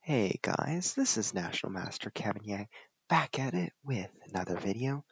Hey guys, this is National Master Kevin Yang back at it with another video.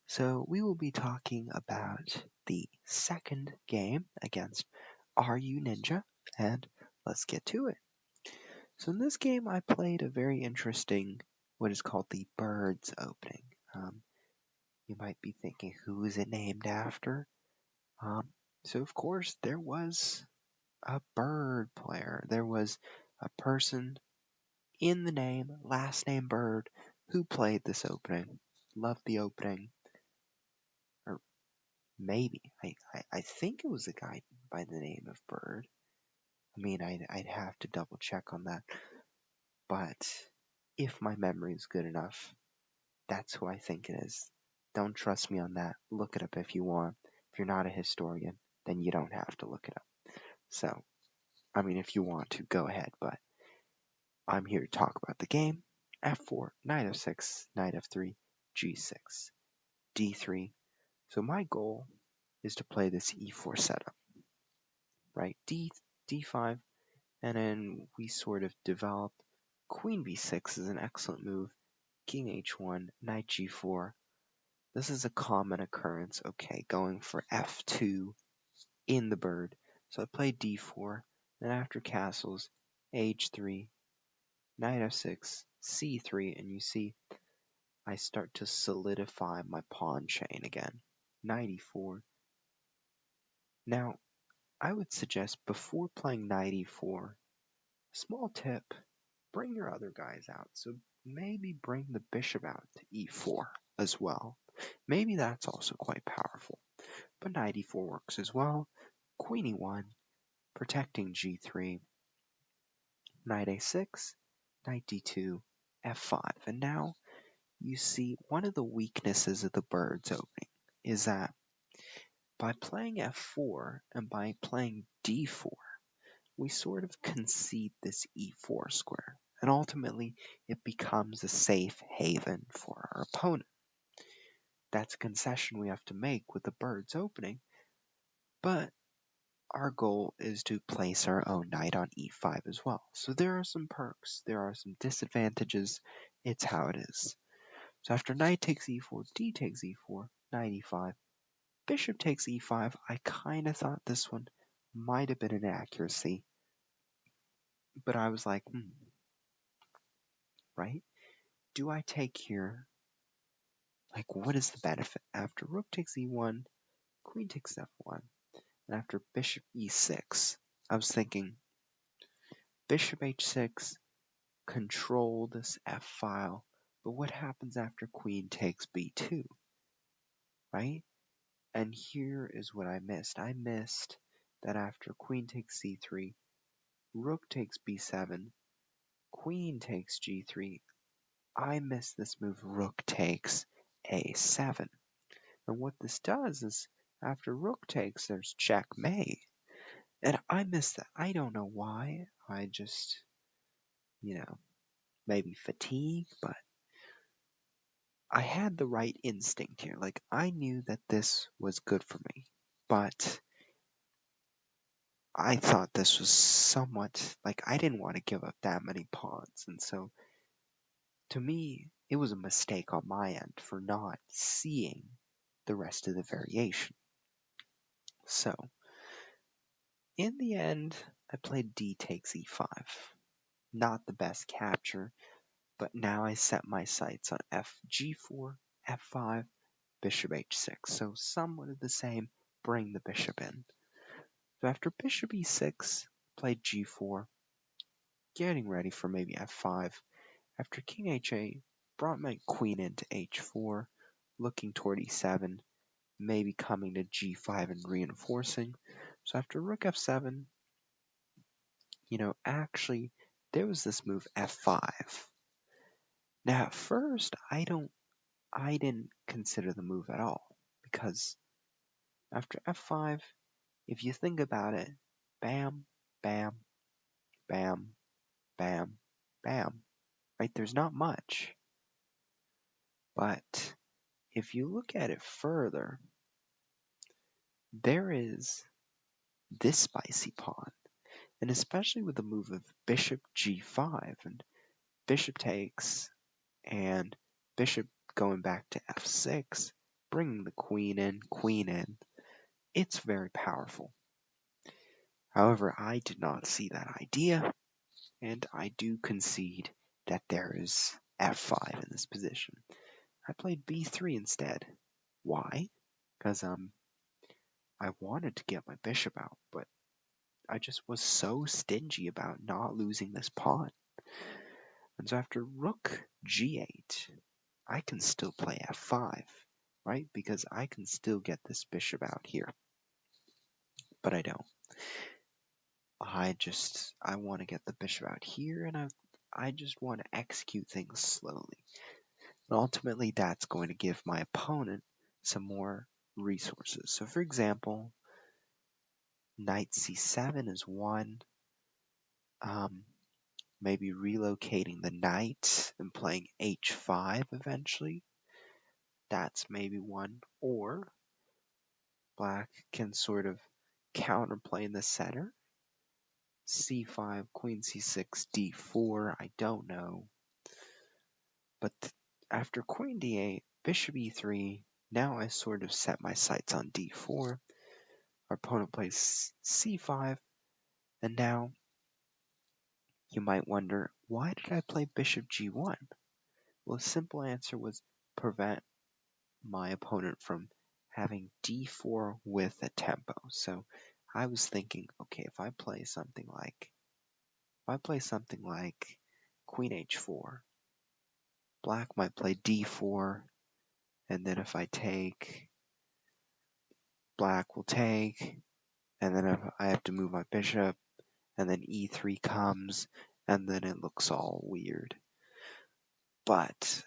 So we will be talking about the second game against Runinja, and let's get to it. So in this game I played a very interesting, what is called the Birds opening. You might be thinking, who is it named after? So of course there was a bird player. There was a person in the name, last name Bird, who played this opening. Loved the opening. Or maybe. I think it was a guy by the name of Bird. I mean, I'd have to double check on that. But if my memory is good enough, that's who I think it is. Don't trust me on that. Look it up if you want. If you're not a historian, then you don't have to look it up. So, I mean, if you want to, go ahead, but I'm here to talk about the game. F4, knight f6, knight f3, g6, d3. So my goal is to play this e4 setup, right? d5, and then we sort of develop queen b6 is an excellent move, king h1, knight g4. This is a common occurrence, okay, going for f2 in the bird. So I play d4, then after castles, h3, knight f6, c3, and you see I start to solidify my pawn chain again. Knight e4. Now, I would suggest before playing knight e4, small tip, bring your other guys out. So maybe bring the bishop out to e4 as well. Maybe that's also quite powerful. But knight e4 works as well. Queen e1, protecting g3, knight a6, knight d2, f5. And now you see one of the weaknesses of the bird's opening is that by playing f4 and by playing d4, we sort of concede this e4 square, and ultimately it becomes a safe haven for our opponent. That's a concession we have to make with the bird's opening, but our goal is to place our own knight on e5 as well. So there are some perks, there are some disadvantages, it's how it is. So after knight takes e4, d takes e4, knight e5, bishop takes e5, I kind of thought this one might have been an accuracy, but I was like, right? Do I take here? Like, what is the benefit? After rook takes e1, queen takes f1, and after bishop e6, I was thinking bishop h6, control this f file, but what happens after queen takes b2, right? And here is what I missed. I missed that after queen takes c3, rook takes b7, queen takes g3, I missed this move rook takes a7. And what this does is, after rook takes, there's checkmate. And I missed that. I don't know why. I just, maybe fatigue, but I had the right instinct here. Like, I knew that this was good for me. But I thought this was somewhat, like, I didn't want to give up that many pawns. And so, to me, it was a mistake on my end for not seeing the rest of the variation. So, in the end, I played d takes e5. Not the best capture, but now I set my sights on g4, f5, bishop h6. So somewhat of the same, bring the bishop in. So after bishop e6, played g4, getting ready for maybe f5. After king h8, brought my queen into h4, looking toward e7, maybe coming to g5 and reinforcing. So after rook f7, actually, there was this move f5. Now, at first, I didn't consider the move at all, because after f5, if you think about it, bam, bam, bam, bam, bam, right? There's not much. But if you look at it further, there is this spicy pawn, and especially with the move of bishop g5, and bishop takes, and bishop going back to f6, bringing the queen in. It's very powerful. However, I did not see that idea, and I do concede that there is f5 in this position. I played b3 instead. Why? Because I wanted to get my bishop out, but I just was so stingy about not losing this pawn. And so after rook g8, I can still play f5, right? Because I can still get this bishop out here. But I don't. I want to get the bishop out here, and I just want to execute things slowly. And ultimately, that's going to give my opponent some more resources. So for example, knight c7 is one. Maybe relocating the knight and playing h5 eventually. That's maybe one. Or black can sort of counterplay in the center. c5, queen c6, d4, I don't know. But after queen d8, bishop e3, now I sort of set my sights on d4. Our opponent plays c5, and now you might wonder, why did I play bishop g1? Well, the simple answer was prevent my opponent from having d4 with a tempo. So I was thinking, okay, if I play something like queen h4, black might play d4, and then if I take, black will take, and then if I have to move my bishop, and then e3 comes, and then it looks all weird. But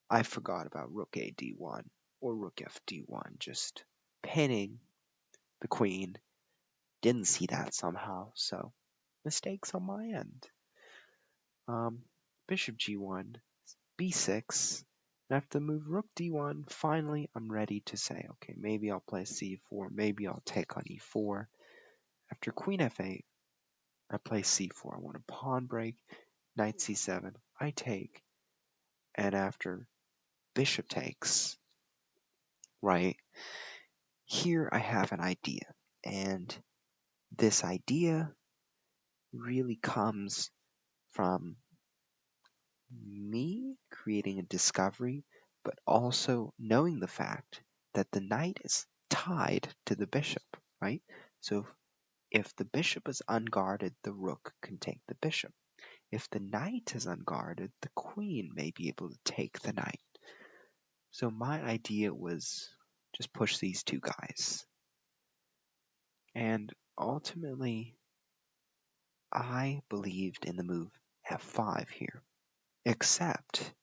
I forgot about rook a d1 or rook f d1, just pinning the queen. Didn't see that somehow, so mistakes on my end. Bishop g1, b6, and after the move rook d1, finally I'm ready to say, okay, maybe I'll play c4, maybe I'll take on e4. After queen f8, I play c4. I want a pawn break, knight c7, I take, and after bishop takes, right, here I have an idea, and this idea really comes from me creating a discovery, but also knowing the fact that the knight is tied to the bishop, right? So if the bishop is unguarded, the rook can take the bishop. If the knight is unguarded, the queen may be able to take the knight. So my idea was just push these two guys. And ultimately, I believed in the move f5 here, except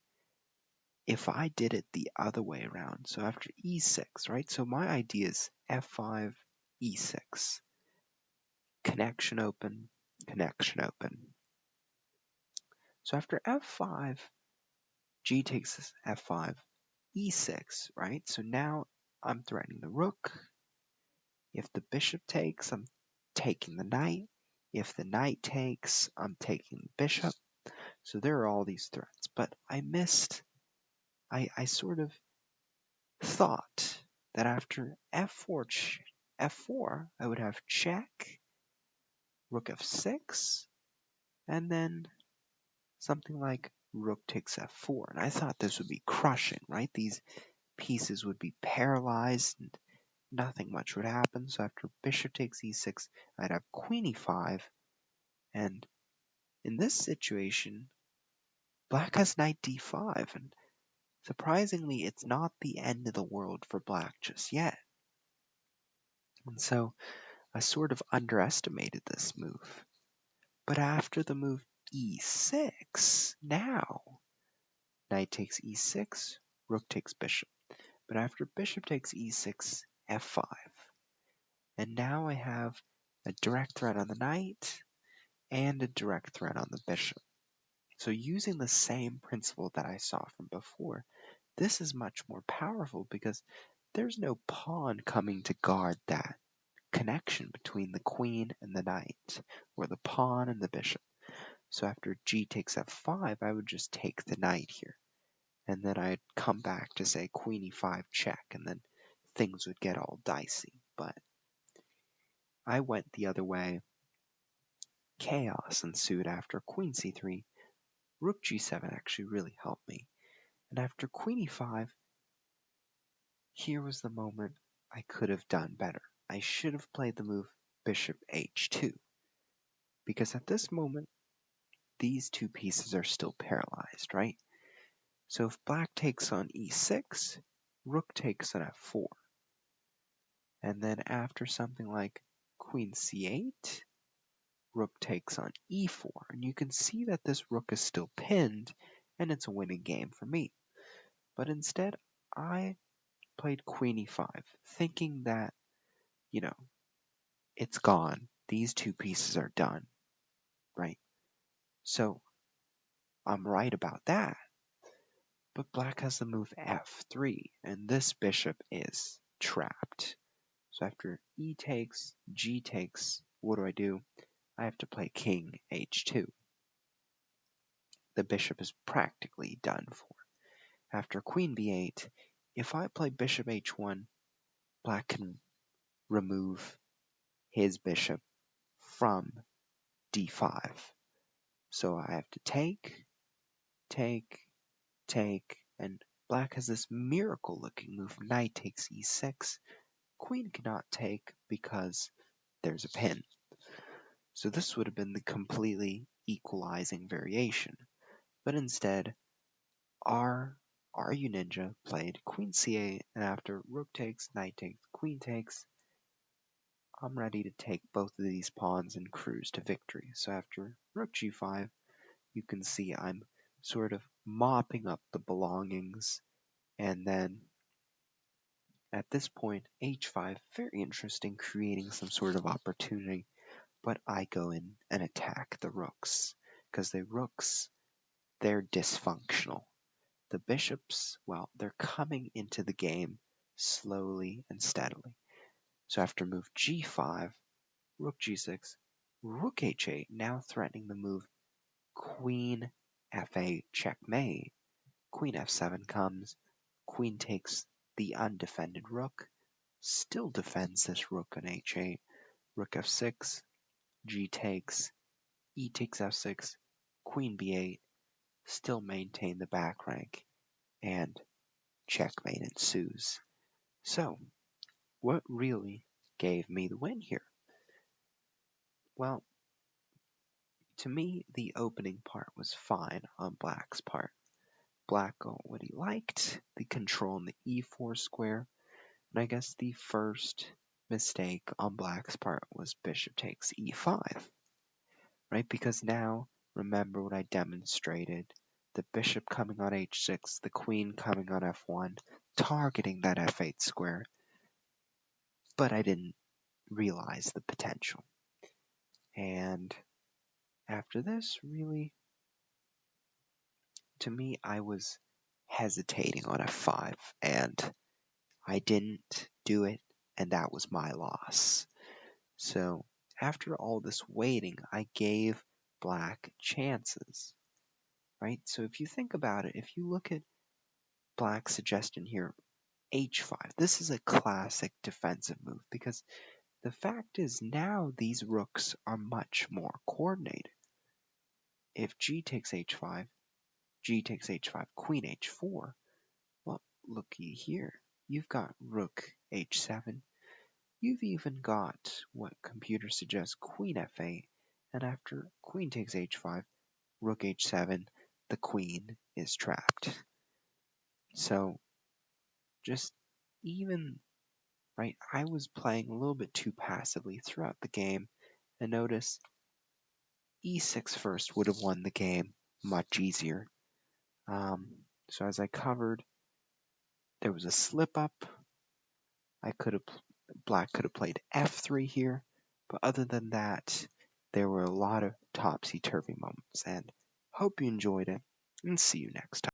if I did it the other way around, so after e6, right? So my idea is f5, e6, connection open, connection open. So after f5, g takes f5, e6, right? So now I'm threatening the rook. If the bishop takes, I'm taking the knight. If the knight takes, I'm taking the bishop. So there are all these threats, but I missed, I sort of thought that after f4, I would have check, rook f6, and then something like rook takes f4. And I thought this would be crushing, right? These pieces would be paralyzed and nothing much would happen. So after bishop takes e6, I'd have queen e5. And in this situation, black has knight d5. And surprisingly, it's not the end of the world for black just yet. And so I sort of underestimated this move. But after the move e6, now knight takes e6, rook takes bishop. But after bishop takes e6, f5. And now I have a direct threat on the knight and a direct threat on the bishop. So using the same principle that I saw from before, this is much more powerful because there's no pawn coming to guard that connection between the queen and the knight, or the pawn and the bishop. So after g takes f5, I would just take the knight here. And then I'd come back to say queen e5 check, and then things would get all dicey. But I went the other way. Chaos ensued after queen c3. Rook g7 actually really helped me. And after queen e5, here was the moment I could have done better. I should have played the move bishop h2. Because at this moment, these two pieces are still paralyzed, right? So if black takes on e6, rook takes on f4. And then after something like queen c8, rook takes on e4. And you can see that this rook is still pinned, and it's a winning game for me. But instead, I played queen e5, thinking that, it's gone. These two pieces are done, right? So I'm right about that. But black has the move f3, and this bishop is trapped. So after e takes, g takes, what do? I have to play king h2. The bishop is practically done for. After queen b8, if I play bishop h1, black can remove his bishop from d5. So I have to take, and black has this miracle-looking move, knight takes e6. Queen cannot take because there's a pin. So this would have been the completely equalizing variation. But instead, our Runinja played queen c8, and after rook takes, knight takes, queen takes, I'm ready to take both of these pawns and cruise to victory. So after rook g5, you can see I'm sort of mopping up the belongings, and then at this point, h5, very interesting, creating some sort of opportunity, but I go in and attack the rooks, because the rooks, they're dysfunctional. The bishops, well, they're coming into the game slowly and steadily. So after move g5, rook g6, rook h8, now threatening the move queen f8 checkmate. Queen f7 comes, queen takes the undefended rook, still defends this rook on h8, rook f6, g takes, e takes f6, queen b8, still maintain the back rank, and checkmate ensues. So, what really gave me the win here? Well, to me, the opening part was fine on black's part. Black got what he liked, the control in the e4 square, and I guess the first mistake on black's part was bishop takes e5, right? Because now, remember what I demonstrated, the bishop coming on h6, the queen coming on f1, targeting that f8 square, but I didn't realize the potential. And after this, really, to me, I was hesitating on f5, and I didn't do it, and that was my loss. So, after all this waiting, I gave black chances, right? So if you think about it, if you look at black's suggestion here, h5, this is a classic defensive move, because the fact is now these rooks are much more coordinated. If g takes h5, g takes h5, queen h4, well, looky here. You've got rook h7. You've even got what computer suggests queen f8, and after queen takes h5, rook h7, the queen is trapped. So, just even, right, I was playing a little bit too passively throughout the game, and notice e6 first would have won the game much easier. So as I covered, there was a slip up. Black could have played f3 here, but other than that, there were a lot of topsy-turvy moments, and hope you enjoyed it, and see you next time.